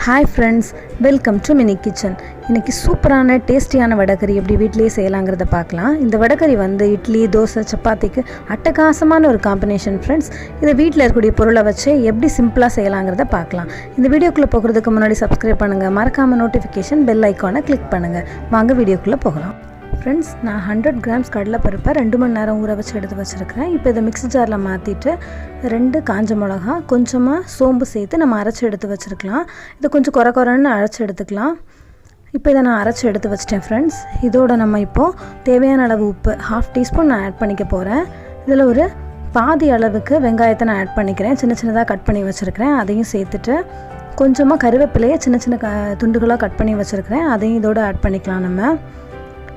Hi friends, welcome to Mini Kitchen. இன்னைக்கு சூப்பரான டேஸ்டியான வடகரி எப்படி வீட்லயே செய்யலாம்ங்கறத பார்க்கலாம். இந்த வடகரி வந்து இட்லி, தோசை, சப்பாத்திக்கு அட்டகாசமான ஒரு காம்பினேஷன் फ्रेंड्स. இத வீட்ல இருக்கக்கூடிய பொருளை வச்சு எப்படி சிம்பிளா செய்யலாம்ங்கறத பார்க்கலாம். இந்த வீடியோக்குள்ள போகிறதுக்கு முன்னாடி Subscribe பண்ணுங்க. மறக்காம நோட்டிஃபிகேஷன் பெல் ஐகானை கிளிக் பண்ணுங்க. வாங்க வீடியோக்குள்ள போகலாம். फ्रेंड्स நான் 100 grams கடலை பருப்பை 2 மணி நேரம் ஊற வச்சு எடுத்து வச்சிருக்கேன். இப்போ இத மிக்ஸி ஜார்ல மாத்திட்டு 2 காஞ்ச மிளகாய் கொஞ்சமா சோம்பு சேர்த்து நம்ம அரைச்சு எடுத்து வச்சிருக்கலாம். இது கொஞ்சம் கொரகொரன்னு அரைச்சு எடுத்துக்கலாம். இப்போ இத நான் அரைச்சு எடுத்து வச்சிட்டேன் फ्रेंड्स. இதோட நம்ம இப்போ தேவையான அளவு உப்பு 1/2 டீஸ்பூன் நான் ஆட் பண்ணிக்க போறேன். இதுல ஒரு பாதி அளவுக்கு வெங்காயத்தை நான் ஆட் பண்ணிக்கிறேன். சின்ன சின்னதா கட் பண்ணி வச்சிருக்கேன். அதையும் சேர்த்துட்டு கொஞ்சமா கறிவேப்பிலையை சின்ன சின்ன துண்டுகளா கட் பண்ணி வச்சிருக்கேன். அதையும் இதோட ஆட் பண்ணிக்கலாம் நம்ம.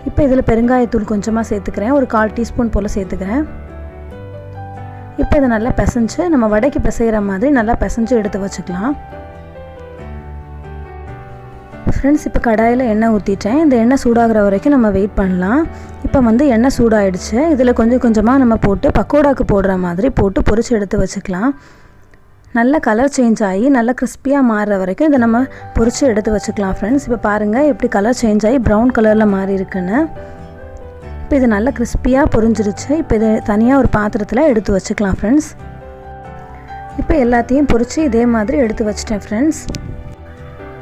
இப்போ இதில் பெருங்காயத்தூள் கொஞ்சமாக சேர்த்துக்கிறேன். ஒரு 1/4 டீஸ்பூன் போல் சேர்த்துக்கிறேன். இப்போ இதை நல்லா பிசைஞ்சு நம்ம வடைக்கு பிசைகிற மாதிரி நல்லா பிசைஞ்சு எடுத்து வச்சுக்கலாம். ஃப்ரெண்ட்ஸ் இப்போ கடாயில் எண்ணெய் ஊற்றிட்டேன். இந்த எண்ணெய் சூடாகிற வரைக்கும் நம்ம வெயிட் பண்ணலாம். இப்போ வந்து எண்ணெய் சூடாகிடுச்சு. இதில் கொஞ்சம் கொஞ்சமாக நம்ம போட்டு பக்கோடாக்கு போடுற மாதிரி போட்டு பொரிச்சு எடுத்து வச்சுக்கலாம். நல்ல கலர் சேஞ்ச் ஆகி நல்ல கிறிஸ்பியாக மாறுற வரைக்கும் இதை நம்ம பொரிச்சு எடுத்து வச்சுக்கலாம் ஃப்ரெண்ட்ஸ். இப்போ பாருங்கள் எப்படி கலர் சேஞ்ச் ஆகி ப்ரௌன் கலரில் மாறி இருக்குன்னு. இப்போ இது நல்ல கிறிஸ்பியாக பொரிஞ்சிருச்சு. இப்போ இதை தனியாக ஒரு பாத்திரத்தில் எடுத்து வச்சுக்கலாம் ஃப்ரெண்ட்ஸ். இப்போ எல்லாத்தையும் பொரிச்சு இதே மாதிரி எடுத்து வச்சிட்டேன் ஃப்ரெண்ட்ஸ்.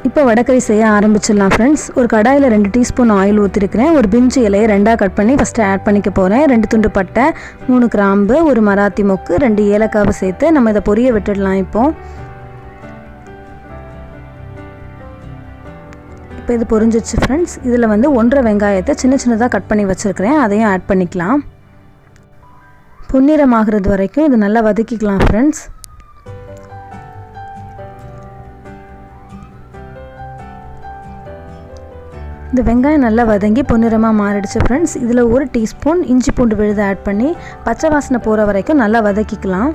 இப்போ வடகரி செய்ய ஆரம்பிச்சிடலாம் ஃப்ரெண்ட்ஸ். ஒரு கடாயில் 2 டீஸ்பூன் ஆயில் ஊற்றிருக்கிறேன். ஒரு பிரிஞ்சி இலையை 2ஆக கட் பண்ணி ஃபஸ்ட்டு ஆட் பண்ணிக்க போகிறேன். 2 துண்டு பட்டை, 3 கிராம்பு, ஒரு மராத்தி மொக்கு, 2 ஏலக்காவை சேர்த்து நம்ம இதை பொரிய விட்டுடலாம். இப்போ இது பொரிஞ்சிச்சு ஃப்ரெண்ட்ஸ். இதில் வந்து 1.5 வெங்காயத்தை சின்ன சின்னதாக கட் பண்ணி வச்சுருக்கிறேன். அதையும் ஆட் பண்ணிக்கலாம். பொன்னிறமாகிறது வரைக்கும் இது நல்லா வதக்கிக்கலாம் ஃப்ரெண்ட்ஸ். இந்த வெங்காயம் நல்லா வதங்கி பொன்னிறமாக மாறிடுச்சு ஃப்ரெண்ட்ஸ். இதில் 1 டீஸ்பூன் இஞ்சி பூண்டு விழுது ஆட் பண்ணி பச்சை வாசனை போகிற வரைக்கும் நல்லா வதக்கிக்கலாம்.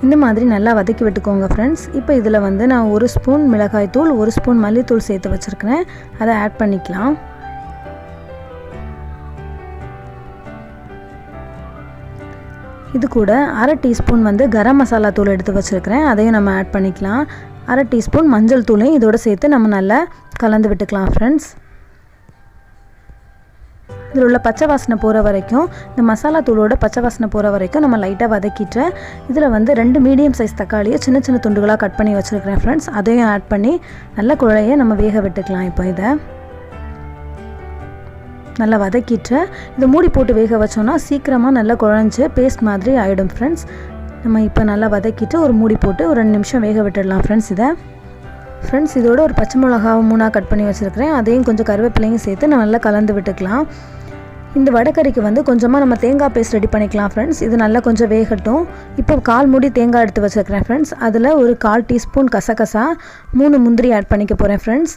இந்த மாதிரி நல்லா வதக்கி விட்டுக்கோங்க ஃப்ரெண்ட்ஸ். இப்போ இதில் வந்து நான் 1 ஸ்பூன் மிளகாய் தூள், 1 ஸ்பூன் மல்லித்தூள் சேர்த்து வச்சுருக்கிறேன். அதை ஆட் பண்ணிக்கலாம். இது கூட 1/2 டீஸ்பூன் வந்து கரம் மசாலா தூள் எடுத்து வச்சுருக்கிறேன். அதையும் நம்ம ஆட் பண்ணிக்கலாம். 1/2 டீஸ்பூன் மஞ்சள் தூளையும் இதோட சேர்த்து நம்ம நல்லா கலந்து விட்டுக்கலாம் ஃப்ரெண்ட்ஸ். இதில் உள்ள பச்சை வாசனை போகிற வரைக்கும், இந்த மசாலா தூளோட பச்சை வாசனை போகிற வரைக்கும் நம்ம லைட்டாக வதக்கிட்டு இதில் வந்து 2 மீடியம் சைஸ் தக்காளியை சின்ன சின்ன துண்டுகளாக கட் பண்ணி வச்சுருக்கிறேன் ஃப்ரெண்ட்ஸ். அதையும் ஆட் பண்ணி நல்லா குழைய நம்ம வேக விட்டுக்கலாம். இப்போ இதை நல்லா வதக்கிட்டு இதை மூடி போட்டு வேக வச்சோன்னா சீக்கிரமாக நல்லா குழஞ்சி பேஸ்ட் மாதிரி ஆகிடும் ஃப்ரெண்ட்ஸ். நம்ம இப்போ நல்லா வதக்கிட்டு ஒரு மூடி போட்டு ஒரு 2 நிமிஷம் வேக விட்டுடலாம் ஃப்ரெண்ட்ஸ். ஃப்ரெண்ட்ஸ் இதோட ஒரு பச்சை மிளகாவை 3ஆக கட் பண்ணி வச்சுருக்கிறேன். அதையும் கொஞ்சம் கருவேப்பிலையும் சேர்த்து நம்ம நல்லா கலந்து விட்டுக்கலாம். இந்த வடகரிக்கு வந்து கொஞ்சமாக நம்ம தேங்காய் பேஸ்ட் ரெடி பண்ணிக்கலாம் ஃப்ரெண்ட்ஸ். இது நல்லா கொஞ்சம் வேகட்டும். இப்போ 1/4 மூடி தேங்காய் எடுத்து வச்சுருக்கிறேன் ஃப்ரெண்ட்ஸ். அதில் ஒரு 1/4 டீஸ்பூன் கசகசா, 3 முந்திரி ஆட் பண்ணிக்க போகிறேன் ஃப்ரெண்ட்ஸ்.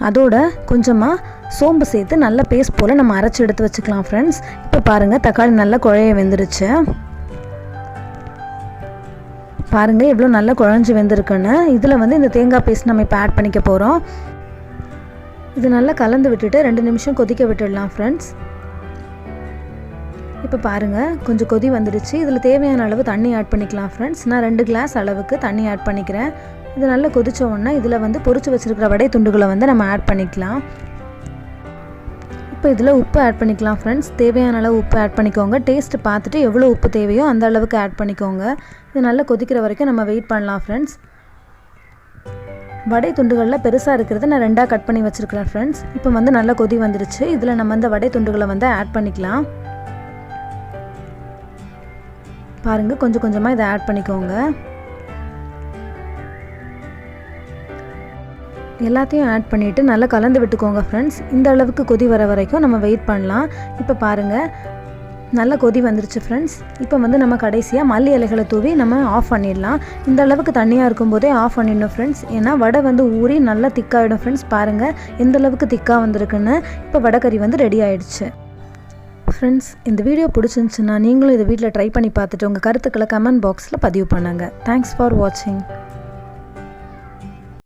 அதோட கொஞ்சமாக சோம்பு சேர்த்து நல்ல பேஸ்ட் போல் நம்ம அரைச்சி எடுத்து வச்சுக்கலாம் ஃப்ரெண்ட்ஸ். இப்போ பாருங்கள் தக்காளி நல்லா குழைய வெந்துருச்சு. பாருங்கள் எவ்வளோ நல்லா குழஞ்சி வெந்திருக்குன்னு. இதில் வந்து இந்த தேங்காய் பேஸ்ட் நம்ம இப்போ ஆட் பண்ணிக்க போகிறோம். இது நல்லா கலந்து விட்டுட்டு 2 நிமிஷம் கொதிக்க விட்டுடலாம் ஃப்ரெண்ட்ஸ். இப்போ பாருங்கள் கொஞ்சம் கொதி வந்துடுச்சு. இதில் தேவையான அளவு தண்ணி ஆட் பண்ணிக்கலாம் ஃப்ரெண்ட்ஸ். நான் 2 கிளாஸ் அளவுக்கு தண்ணி ஆட் பண்ணிக்கிறேன். இது நல்லா கொதிச்ச உடனே இதில் வந்து பொரிச்சு வச்சுருக்கிற வடை துண்டுகளை வந்து நம்ம ஆட் பண்ணிக்கலாம். இப்போ இதில் உப்பு ஆட் பண்ணிக்கலாம் ஃப்ரெண்ட்ஸ். தேவையான அளவு உப்பு ஆட் பண்ணிக்கோங்க. டேஸ்ட்டு பார்த்துட்டு எவ்வளோ உப்பு தேவையோ அந்த அளவுக்கு ஆட் பண்ணிக்கோங்க. இது நல்லா கொதிக்கிற வரைக்கும் நம்ம வெயிட் பண்ணலாம் ஃப்ரெண்ட்ஸ். வடை துண்டுகளில் பெருசாக இருக்கிறத நான் 2ஆக கட் பண்ணி வச்சுருக்கிறேன் ஃப்ரெண்ட்ஸ். இப்போ வந்து நல்லா கொதி வந்துடுச்சு. இதில் நம்ம இந்த வடை துண்டுகளை வந்து ஆட் பண்ணிக்கலாம். பாருங்கள் கொஞ்சம் கொஞ்சமாக இதை ஆட் பண்ணிக்கோங்க. எல்லாத்தையும் ஆட் பண்ணிவிட்டு நல்லா கலந்து விட்டுக்கோங்க ஃப்ரெண்ட்ஸ். இந்த அளவுக்கு கொதி வர வரைக்கும் நம்ம வெயிட் பண்ணலாம். இப்போ பாருங்கள் நல்லா கொதி வந்துருச்சு ஃப்ரெண்ட்ஸ். இப்போ வந்து நம்ம கடைசியாக மல்லி இலைகளை தூவி நம்ம ஆஃப் பண்ணிடலாம். இந்த அளவுக்கு தண்ணியாக இருக்கும்போதே ஆஃப் பண்ணிடணும் ஃப்ரெண்ட்ஸ். ஏன்னா வடை வந்து ஊறி நல்லா திக்காகிடும் ஃப்ரெண்ட்ஸ். பாருங்கள் எந்த அளவுக்கு திக்காக வந்திருக்குன்னு. இப்போ வடைக்கறி வந்து ரெடி ஆகிடுச்சு ஃப்ரெண்ட்ஸ். இந்த வீடியோ பிடிச்சிருந்துச்சுன்னா நீங்களும் இதை வீட்டில் ட்ரை பண்ணி பார்த்துட்டு உங்கள் கருத்துக்களை கமெண்ட் பாக்ஸில் பதிவு பண்ணுங்கள். தேங்க்ஸ் ஃபார் வாட்சிங்.